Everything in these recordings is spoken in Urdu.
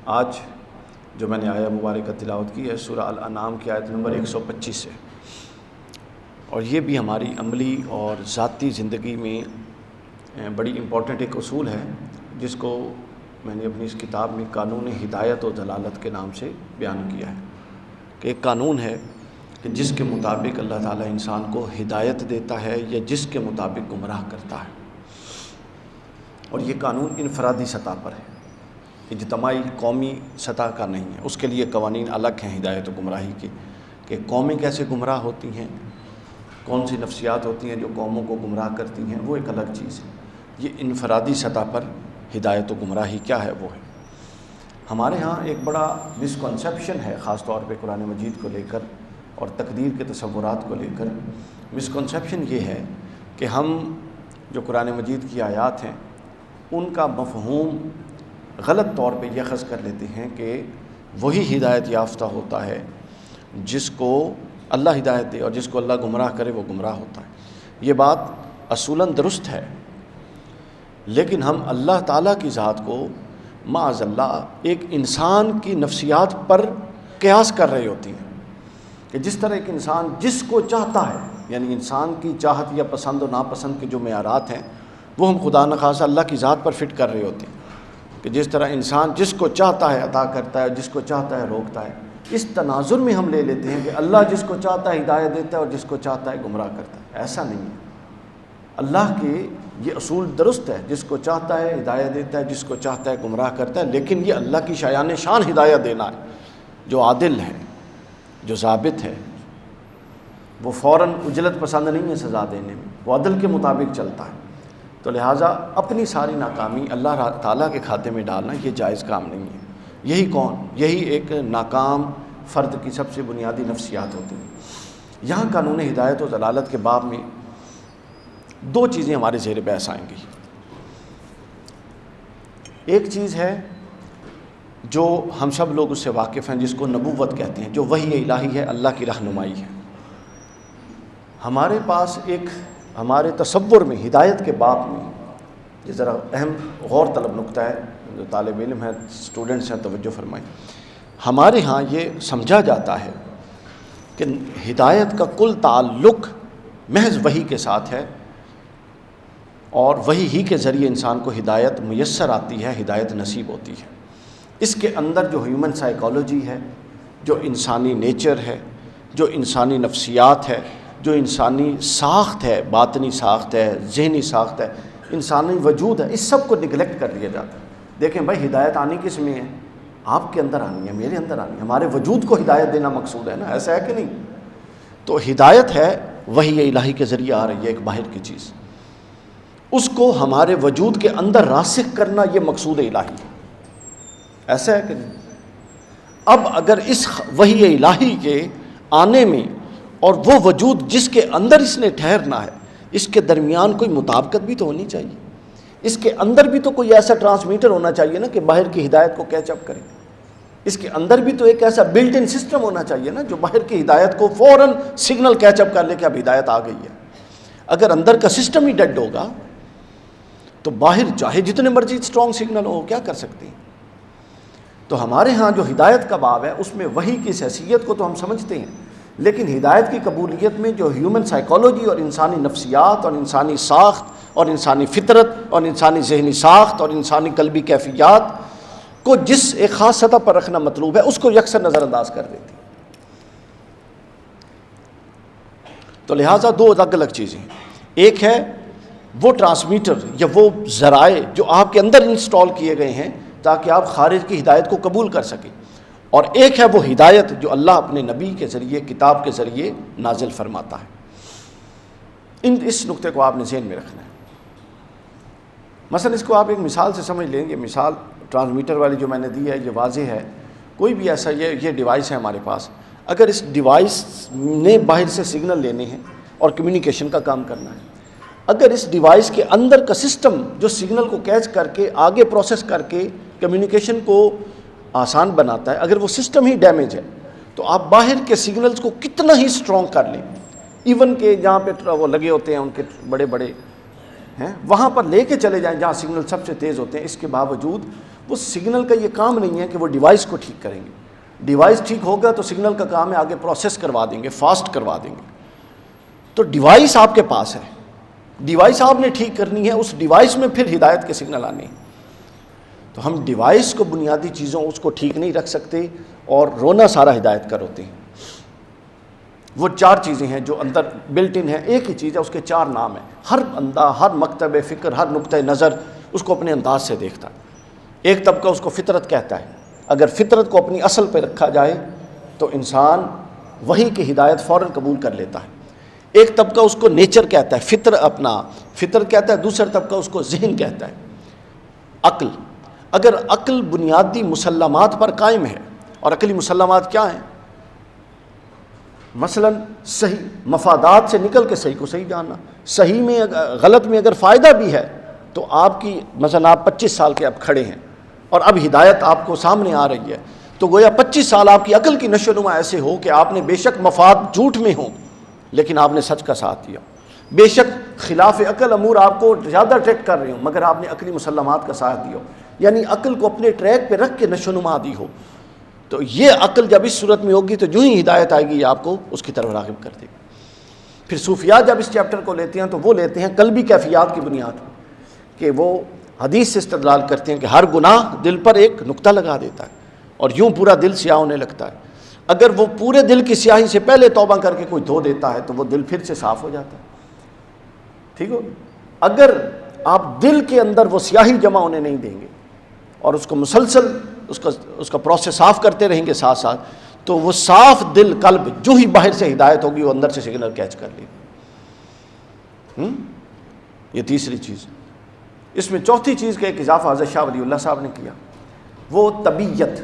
آج جو میں نے آیہ مبارکہ تلاوت کی ہے سورہ الانعام کی آیت نمبر 125 سے، اور یہ بھی ہماری عملی اور ذاتی زندگی میں بڑی امپورٹنٹ ایک اصول ہے، جس کو میں نے اپنی اس کتاب میں قانون ہدایت و دلالت کے نام سے بیان کیا ہے کہ ایک قانون ہے کہ جس کے مطابق اللہ تعالیٰ انسان کو ہدایت دیتا ہے یا جس کے مطابق گمراہ کرتا ہے، اور یہ قانون انفرادی سطح پر ہے، اجتماعی قومی سطح کا نہیں ہے۔ اس کے لیے قوانین الگ ہیں ہدایت و گمراہی کے، کہ قومیں کیسے گمراہ ہوتی ہیں، کون سی نفسیات ہوتی ہیں جو قوموں کو گمراہ کرتی ہیں، وہ ایک الگ چیز ہے۔ یہ انفرادی سطح پر ہدایت و گمراہی کیا ہے وہ ہے۔ ہمارے ہاں ایک بڑا مسکنسیپشن ہے، خاص طور پہ قرآن مجید کو لے کر اور تقدیر کے تصورات کو لے کر۔ مسکنسیپشن یہ ہے کہ ہم جو قرآن مجید کی آیات ہیں ان کا مفہوم غلط طور پہ یہ اخذ کر لیتے ہیں کہ وہی ہدایت یافتہ ہوتا ہے جس کو اللہ ہدایت دے، اور جس کو اللہ گمراہ کرے وہ گمراہ ہوتا ہے۔ یہ بات اصولاً درست ہے، لیکن ہم اللہ تعالیٰ کی ذات کو معاذ اللہ ایک انسان کی نفسیات پر قیاس کر رہے ہوتی ہیں، کہ جس طرح ایک انسان جس کو چاہتا ہے، یعنی انسان کی چاہت یا پسند و ناپسند کے جو معیارات ہیں وہ ہم خدا نخواستہ اللہ کی ذات پر فٹ کر رہے ہوتے ہیں، کہ جس طرح انسان جس کو چاہتا ہے عطا کرتا ہے، جس کو چاہتا ہے روکتا ہے۔ اس تناظر میں ہم لے لیتے ہیں کہ اللہ جس کو چاہتا ہے ہدایت دیتا ہے اور جس کو چاہتا ہے گمراہ کرتا ہے۔ ایسا نہیں ہے، اللہ کے یہ اصول درست ہے، جس کو چاہتا ہے ہدایت دیتا ہے، جس کو چاہتا ہے گمراہ کرتا ہے، لیکن یہ اللہ کی شایان شان ہدایت دینا ہے، جو عادل ہے، جو ضابط ہے، وہ فوراً اجلت پسند نہیں ہے سزا دینے میں، وہ عدل کے مطابق چلتا ہے۔ تو لہٰذا اپنی ساری ناکامی اللہ تعالیٰ کے کھاتے میں ڈالنا یہ جائز کام نہیں ہے۔ یہی ایک ناکام فرد کی سب سے بنیادی نفسیات ہوتی ہیں۔ یہاں قانون ہدایت و دلالت کے باب میں دو چیزیں ہمارے زیر بحث آئیں گی۔ ایک چیز ہے جو ہم سب لوگ اس سے واقف ہیں، جس کو نبوت کہتے ہیں، جو وحی الہی ہے، اللہ کی رہنمائی ہے۔ ہمارے پاس ایک ہمارے تصور میں ہدایت کے باب میں یہ ذرا اہم غور طلب نکتہ ہے، جو طالب علم ہیں، اسٹوڈنٹس ہیں، توجہ فرمائیں۔ ہمارے ہاں یہ سمجھا جاتا ہے کہ ہدایت کا کل تعلق محض وحی کے ساتھ ہے، اور وحی ہی کے ذریعے انسان کو ہدایت میسر آتی ہے، ہدایت نصیب ہوتی ہے۔ اس کے اندر جو ہیومن سائیکالوجی ہے، جو انسانی نیچر ہے، جو انسانی نفسیات ہے، جو انسانی ساخت ہے، باطنی ساخت ہے، ذہنی ساخت ہے، انسانی وجود ہے، اس سب کو نگلیکٹ کر لیا جاتا ہے۔ دیکھیں بھائی، ہدایت آنی کس میں ہے؟ آپ کے اندر آنی ہے، میرے اندر آنی ہے، ہمارے وجود کو ہدایت دینا مقصود ہے نا، ایسا ہے کہ نہیں؟ تو ہدایت ہے وحی الہی کے ذریعے آ رہی ہے، ایک باہر کی چیز، اس کو ہمارے وجود کے اندر راسخ کرنا یہ مقصود الہی ہے، ایسا ہے کہ نہیں؟ اب اگر اس وحی الہی کے آنے میں اور وہ وجود جس کے اندر اس نے ٹھہرنا ہے، اس کے درمیان کوئی مطابقت بھی تو ہونی چاہیے، اس کے اندر بھی تو کوئی ایسا ٹرانسمیٹر ہونا چاہیے نا کہ باہر کی ہدایت کو کیچ اپ کرے، اس کے اندر بھی تو ایک ایسا بلٹ ان سسٹم ہونا چاہیے نا جو باہر کی ہدایت کو فوراً سگنل کیچ اپ کر لے کہ اب ہدایت آ گئی ہے۔ اگر اندر کا سسٹم ہی ڈیڈ ہوگا تو باہر چاہے جتنے مرضی اسٹرانگ سگنل ہو کیا کر سکتے ہیں؟ تو ہمارے ہاں جو ہدایت کا باب ہے اس میں وحی کی حیثیت کو تو ہم سمجھتے ہیں، لیکن ہدایت کی قبولیت میں جو ہیومن سائیکالوجی اور انسانی نفسیات اور انسانی ساخت اور انسانی فطرت اور انسانی ذہنی ساخت اور انسانی قلبی کیفیات کو جس ایک خاص سطح پر رکھنا مطلوب ہے، اس کو یکسر نظر انداز کر دیتی۔ تو لہٰذا دو الگ الگ چیزیں ہیں، ایک ہے وہ ٹرانسمیٹر یا وہ ذرائع جو آپ کے اندر انسٹال کیے گئے ہیں تاکہ آپ خارج کی ہدایت کو قبول کر سکیں، اور ایک ہے وہ ہدایت جو اللہ اپنے نبی کے ذریعے، کتاب کے ذریعے نازل فرماتا ہے۔ اس نقطے کو آپ نے ذہن میں رکھنا ہے۔ مثلا اس کو آپ ایک مثال سے سمجھ لیں، یہ مثال ٹرانسمیٹر والی جو میں نے دی ہے یہ واضح ہے۔ کوئی بھی ایسا یہ ڈیوائس ہے ہمارے پاس، اگر اس ڈیوائس نے باہر سے سگنل لینے ہیں اور کمیونیکیشن کا کام کرنا ہے، اگر اس ڈیوائس کے اندر کا سسٹم جو سگنل کو کیچ کر کے آگے پروسیس کر کے کمیونیکیشن کو آسان بناتا ہے، اگر وہ سسٹم ہی ڈیمیج ہے تو آپ باہر کے سگنلز کو کتنا ہی اسٹرانگ کر لیں، ایون کہ جہاں پہ وہ لگے ہوتے ہیں ان کے بڑے بڑے ہیں، وہاں پر لے کے چلے جائیں جہاں سگنل سب سے تیز ہوتے ہیں، اس کے باوجود وہ سگنل کا یہ کام نہیں ہے کہ وہ ڈیوائس کو ٹھیک کریں گے. ڈیوائس ٹھیک ہوگا تو سگنل کا کام ہے آگے پروسیس کروا دیں گے, فاسٹ کروا دیں گے. تو ڈیوائس آپ کے پاس ہے, ڈیوائس آپ نے ٹھیک کرنی ہے, اس ڈیوائس میں پھر ہدایت کے سگنل آنے ہیں. تو ہم ڈیوائس کو, بنیادی چیزوں اس کو ٹھیک نہیں رکھ سکتے, اور رونا سارا ہدایت کا روتے ہیں. وہ 4 چیزیں ہیں جو اندر بلٹ ان ہیں, ایک ہی چیز ہے, اس کے 4 نام ہیں. ہر بندہ, ہر مکتب فکر, ہر نقطہ نظر اس کو اپنے انداز سے دیکھتا ہے. ایک طبقہ اس کو فطرت کہتا ہے, اگر فطرت کو اپنی اصل پہ رکھا جائے تو انسان وہی کی ہدایت فوراً قبول کر لیتا ہے. ایک طبقہ اس کو نیچر کہتا ہے, فطر کہتا ہے. دوسرا طبقہ اس کو ذہن کہتا ہے, عقل. اگر عقل بنیادی مسلمات پر قائم ہے, اور عقلی مسلمات کیا ہیں؟ مثلا صحیح مفادات سے نکل کے صحیح کو صحیح جاننا, صحیح میں غلط میں اگر فائدہ بھی ہے تو آپ کی, مثلا آپ 25 سال کے اب کھڑے ہیں اور اب ہدایت آپ کو سامنے آ رہی ہے, تو گویا 25 سال آپ کی عقل کی نشو و نما ایسے ہو کہ آپ نے بے شک مفاد جھوٹ میں ہوں لیکن آپ نے سچ کا ساتھ دیا, بے شک خلاف عقل امور آپ کو زیادہ اٹریکٹ کر رہے ہوں مگر آپ نے عقلی مسلمات کا ساتھ دیا, یعنی عقل کو اپنے ٹریک پہ رکھ کے نشو و نما دی ہو. تو یہ عقل جب اس صورت میں ہوگی تو جو ہی ہدایت آئے گی آپ کو اس کی طرف راغب کر دے گی. پھر صوفیاء جب اس چیپٹر کو لیتے ہیں تو وہ لیتے ہیں قلبی کیفیات کی بنیاد کہ وہ حدیث سے استدلال کرتے ہیں کہ ہر گناہ دل پر ایک نقطہ لگا دیتا ہے اور یوں پورا دل سیاہ ہونے لگتا ہے. اگر وہ پورے دل کی سیاہی سے پہلے توبہ کر کے کوئی دھو دیتا ہے تو وہ دل پھر سے صاف ہو جاتا ہے. ٹھیک ہو. اگر آپ دل کے اندر وہ سیاہی جمع ہونے نہیں دیں گے اور اس کو مسلسل اس کا پروسیس صاف کرتے رہیں گے ساتھ ساتھ, تو وہ صاف دل قلب جو ہی باہر سے ہدایت ہوگی وہ اندر سے سگنل کیچ کر لے گی. یہ تیسری چیز. اس میں چوتھی چیز کا ایک اضافہ حضرت شاہ ولی اللہ صاحب نے کیا, وہ طبیعت.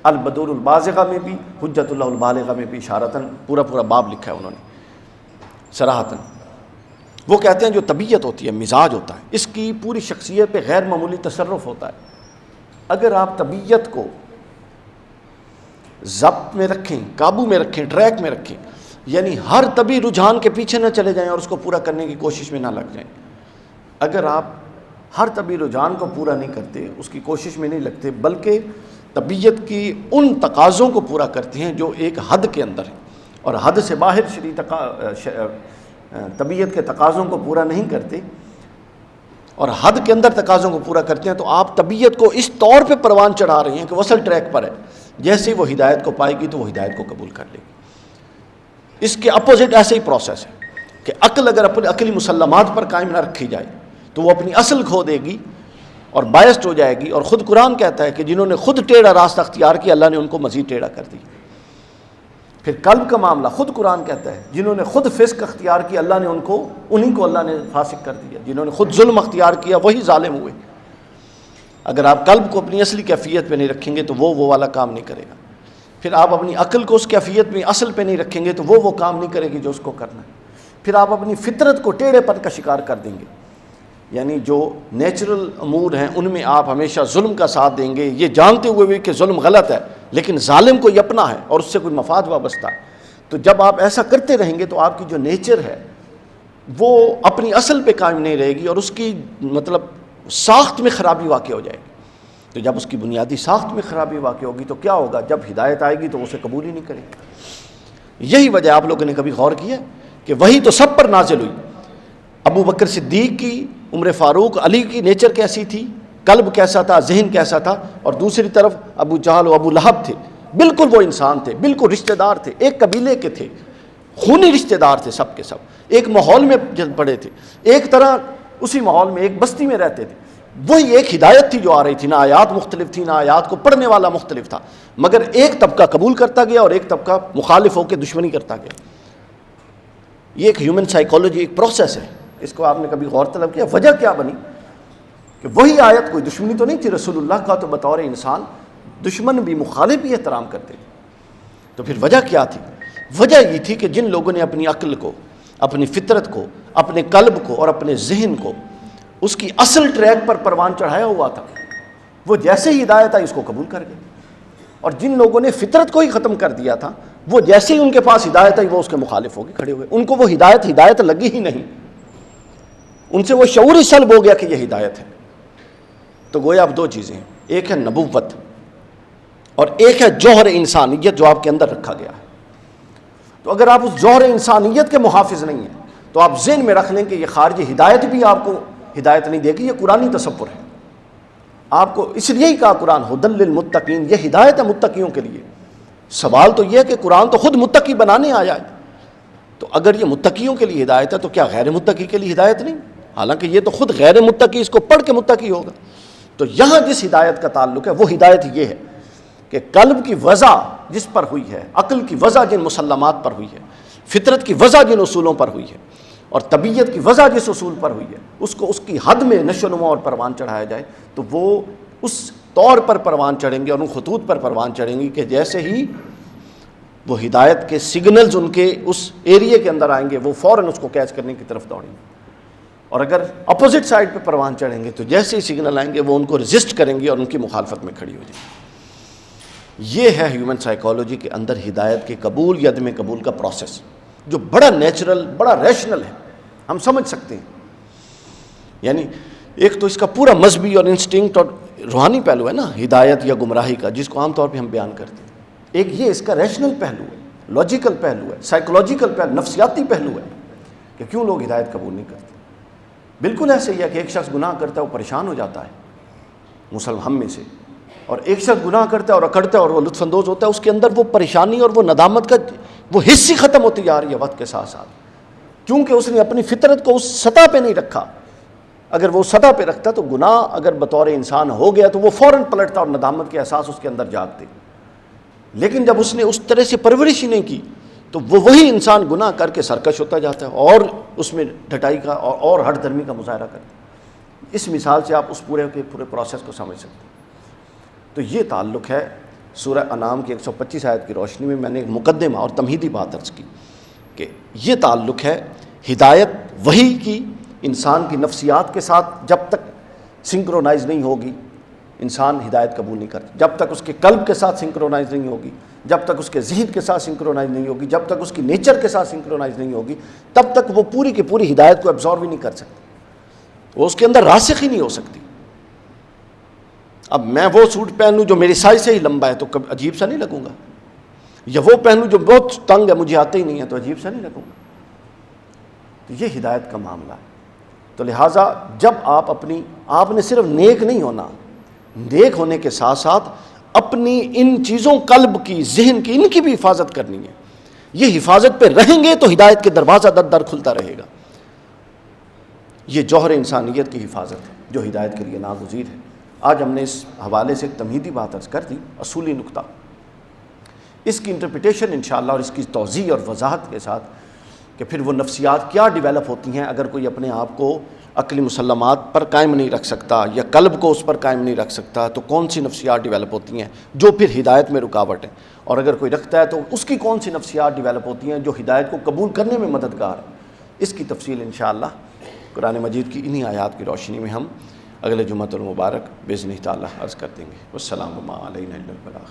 البدور البازغہ میں بھی, حجت اللہ البالغہ میں بھی اشارتاً پورا باب لکھا ہے انہوں نے صراحتاً. وہ کہتے ہیں جو طبیعت ہوتی ہے, مزاج ہوتا ہے, اس کی پوری شخصیت پہ غیر معمولی تصرف ہوتا ہے. اگر آپ طبیعت کو ضبط میں رکھیں, قابو میں رکھیں, ٹریک میں رکھیں, یعنی ہر طبی رجحان کے پیچھے نہ چلے جائیں اور اس کو پورا کرنے کی کوشش میں نہ لگ جائیں. اگر آپ ہر طبی رجحان کو پورا نہیں کرتے, اس کی کوشش میں نہیں لگتے, بلکہ طبیعت کی ان تقاضوں کو پورا کرتے ہیں جو ایک حد کے اندر ہے, اور حد سے باہر طبیعت کے تقاضوں کو پورا نہیں کرتے اور حد کے اندر تقاضوں کو پورا کرتے ہیں, تو آپ طبیعت کو اس طور پہ پروان چڑھا رہے ہیں کہ وہ اصل ٹریک پر ہے. جیسے وہ ہدایت کو پائے گی تو وہ ہدایت کو قبول کر لے گی. اس کے اپوزٹ ایسے ہی پروسیس ہے کہ عقل اگر اپنے عقلی مسلمات پر قائم نہ رکھی جائے تو وہ اپنی اصل کھو دے گی اور بائسڈ ہو جائے گی. اور خود قرآن کہتا ہے کہ جنہوں نے خود ٹیڑھا راستہ اختیار کیا اللہ نے ان کو مزید ٹیڑھا کر دیا. پھر قلب کا معاملہ خود قرآن کہتا ہے جنہوں نے خود فسق اختیار کیا اللہ نے انہیں کو اللہ نے فاسق کر دیا. جنہوں نے خود ظلم اختیار کیا وہی ظالم ہوئے. اگر آپ قلب کو اپنی اصلی کیفیت پہ نہیں رکھیں گے تو وہ والا کام نہیں کرے گا. پھر آپ اپنی عقل کو اس کیفیت میں اصل پہ نہیں رکھیں گے تو وہ کام نہیں کرے گی جو اس کو کرنا ہے. پھر آپ اپنی فطرت کو ٹیڑھے پن کا شکار کر دیں گے, یعنی جو نیچرل امور ہیں ان میں آپ ہمیشہ ظلم کا ساتھ دیں گے, یہ جانتے ہوئے بھی کہ ظلم غلط ہے لیکن ظالم کو یہ اپنا ہے اور اس سے کوئی مفاد وابستہ ہے. تو جب آپ ایسا کرتے رہیں گے تو آپ کی جو نیچر ہے وہ اپنی اصل پہ قائم نہیں رہے گی اور اس کی مطلب ساخت میں خرابی واقع ہو جائے گی. تو جب اس کی بنیادی ساخت میں خرابی واقع ہوگی تو کیا ہوگا, جب ہدایت آئے گی تو اسے قبول ہی نہیں کرے گا. یہی وجہ آپ لوگوں نے کبھی غور کیا کہ وہی تو سب پر نازل ہوئی. ابو بکر صدیق کی, عمر فاروق, علی کی نیچر کیسی تھی, قلب کیسا تھا, ذہن کیسا تھا, اور دوسری طرف ابو جہل و ابو لہب تھے, بالکل وہ انسان تھے, بالکل رشتہ دار تھے, ایک قبیلے کے تھے, خونی رشتہ دار تھے سب کے سب, ایک ماحول میں پڑے تھے, ایک طرح اسی ماحول میں ایک بستی میں رہتے تھے. وہی ایک ہدایت تھی جو آ رہی تھی, نہ آیات مختلف تھی, نہ آیات کو پڑھنے والا مختلف تھا, مگر ایک طبقہ قبول کرتا گیا اور ایک طبقہ مخالف ہو کے دشمنی کرتا گیا. یہ ایک ہیومن سائیکالوجی, ایک پروسیس ہے. اس کو آپ نے کبھی غور طلب کیا وجہ کیا بنی کہ وہی آیت, کوئی دشمنی تو نہیں تھی رسول اللہ کا, تو بطور انسان دشمن بھی مخالف بھی احترام کرتے تھے. تو پھر وجہ کیا تھی؟ وجہ یہ تھی کہ جن لوگوں نے اپنی عقل کو, اپنی فطرت کو, اپنے قلب کو اور اپنے ذہن کو اس کی اصل ٹریک پر پروان چڑھایا ہوا تھا, وہ جیسے ہی ہدایت آئی اس کو قبول کر گئے. اور جن لوگوں نے فطرت کو ہی ختم کر دیا تھا وہ جیسے ہی ان کے پاس ہدایت آئی وہ اس کے مخالف ہو کے کھڑے ہوئے. ان کو وہ ہدایت لگی ہی نہیں, ان سے وہ شعور ہی سلب ہو گیا کہ یہ ہدایت ہے. تو گویا اب دو چیزیں ہیں, ایک ہے نبوت اور ایک ہے جوہر انسانیت جو آپ کے اندر رکھا گیا ہے. تو اگر آپ اس جوہر انسانیت کے محافظ نہیں ہیں تو آپ ذہن میں رکھ لیں کہ یہ خارجی ہدایت بھی آپ کو ہدایت نہیں دے گی. یہ قرآنی تصور ہے. آپ کو اس لیے ہی کہا قرآن ھدی للمتقین، یہ ہدایت ہے متقیوں کے لیے. سوال تو یہ ہے کہ قرآن تو خود متقی بنانے آیا ہے، تو اگر یہ متقیوں کے لیے ہدایت ہے تو کیا غیر متقی کے لیے ہدایت نہیں؟ حالانکہ یہ تو خود غیر متقی اس کو پڑھ کے متقی ہوگا. تو یہاں جس ہدایت کا تعلق ہے وہ ہدایت یہ ہے کہ قلب کی وضع جس پر ہوئی ہے، عقل کی وضع جن مسلمات پر ہوئی ہے، فطرت کی وضع جن اصولوں پر ہوئی ہے، اور طبیعت کی وضع جس اصول پر ہوئی ہے، اس کو اس کی حد میں نشو و نما اور پروان چڑھایا جائے تو وہ اس طور پر پروان چڑھیں گے اور ان خطوط پر پروان چڑھیں گی کہ جیسے ہی وہ ہدایت کے سگنلز ان کے اس ایریے کے اندر آئیں گے وہ فوراً اس کو کیچ کرنے کی طرف دوڑیں گے. اور اگر اپوزٹ سائڈ پہ پروان چڑھیں گے تو جیسے ہی سگنل آئیں گے وہ ان کو ریزسٹ کریں گے اور ان کی مخالفت میں کھڑی ہو جائیں گے. یہ ہے ہیومن سائیکالوجی کے اندر ہدایت کے قبول یا عدم قبول کا پروسیس، جو بڑا نیچرل، بڑا ریشنل ہے، ہم سمجھ سکتے ہیں. یعنی ایک تو اس کا پورا مذہبی اور انسٹنکٹ اور روحانی پہلو ہے نا ہدایت یا گمراہی کا، جس کو عام طور پہ ہم بیان کرتے ہیں. ایک یہ اس کا ریشنل پہلو ہے، لاجیکل پہلو ہے، سائیکولوجیکل پہلو، نفسیاتی پہلو ہے کہ کیوں لوگ ہدایت قبول نہیں کرتے. بالکل ایسے ہی ہے کہ ایک شخص گناہ کرتا ہے وہ پریشان ہو جاتا ہے ہم میں سے، اور ایک شخص گناہ کرتا ہے اور اکڑتا ہے اور وہ لطف اندوز ہوتا ہے، اس کے اندر وہ پریشانی اور وہ ندامت کا وہ حص ہی ختم ہوتی جا رہی ہے وقت کے ساتھ ساتھ، کیونکہ اس نے اپنی فطرت کو اس سطح پہ نہیں رکھا. اگر وہ سطح پہ رکھتا تو گناہ اگر بطور انسان ہو گیا تو وہ فوراً پلٹتا اور ندامت کے احساس اس کے اندر جاگتے. لیکن جب اس نے اس طرح سے پرورش ہی نہیں کی تو وہ وہی انسان گناہ کر کے سرکش ہوتا جاتا ہے اور اس میں ڈھٹائی کا اور ہٹ درمی کا مظاہرہ کرتا ہے. اس مثال سے آپ اس پورے کے پورے پروسیس کو سمجھ سکتے ہیں. تو یہ تعلق ہے سورہ انعام کی 125 آیت کی روشنی میں. میں نے ایک مقدمہ اور تمہیدی بات عرض کی کہ یہ تعلق ہے ہدایت وحی کی انسان کی نفسیات کے ساتھ جب تک سنکرونائز نہیں ہوگی انسان ہدایت قبول نہیں کرتا. جب تک اس کے قلب کے ساتھ سنکرونائز نہیں ہوگی، جب تک اس کے ذہن کے ساتھ سنکرونائز نہیں ہوگی، جب تک اس کی نیچر کے ساتھ سنکرونائز نہیں ہوگی، تب تک وہ پوری کی پوری ہدایت کو ایبزارو ہی نہیں کر سکتی، وہ اس کے اندر راسخ ہی نہیں ہو سکتی. اب میں وہ سوٹ پہن لوں جو میری سائز سے ہی لمبا ہے تو عجیب سا نہیں لگوں گا، یا وہ پہن لوں جو بہت تنگ ہے مجھے آتے ہی نہیں ہے تو عجیب سا نہیں لگوں گا. تو یہ ہدایت کا معاملہ ہے. تو لہٰذا جب آپ نے صرف نیک نہیں ہونا، نیک ہونے کے ساتھ ساتھ اپنی ان چیزوں قلب کی، ذہن کی، ان کی بھی حفاظت کرنی ہے. یہ حفاظت پہ رہیں گے تو ہدایت کے دروازہ در در کھلتا رہے گا. یہ جوہر انسانیت کی حفاظت ہے جو ہدایت کے لیے ناگزیر ہے. آج ہم نے اس حوالے سے ایک تمہیدی بات عرض کر دی، اصولی نقطہ. اس کی انٹرپریٹیشن انشاءاللہ اور اس کی توضیح اور وضاحت کے ساتھ کہ پھر وہ نفسیات کیا ڈیولپ ہوتی ہیں اگر کوئی اپنے آپ کو عقلی مسلمات پر قائم نہیں رکھ سکتا یا قلب کو اس پر قائم نہیں رکھ سکتا، تو کون سی نفسیات ڈیولپ ہوتی ہیں جو پھر ہدایت میں رکاوٹ ہے، اور اگر کوئی رکھتا ہے تو اس کی کون سی نفسیات ڈیولپ ہوتی ہیں جو ہدایت کو قبول کرنے میں مددگار ہے. اس کی تفصیل انشاءاللہ قرآن مجید کی انہی آیات کی روشنی میں ہم اگلے جمعۃ المبارک باذن اللہ تعالیٰ عرض کر دیں گے. والسلام علینا الا البلاغ.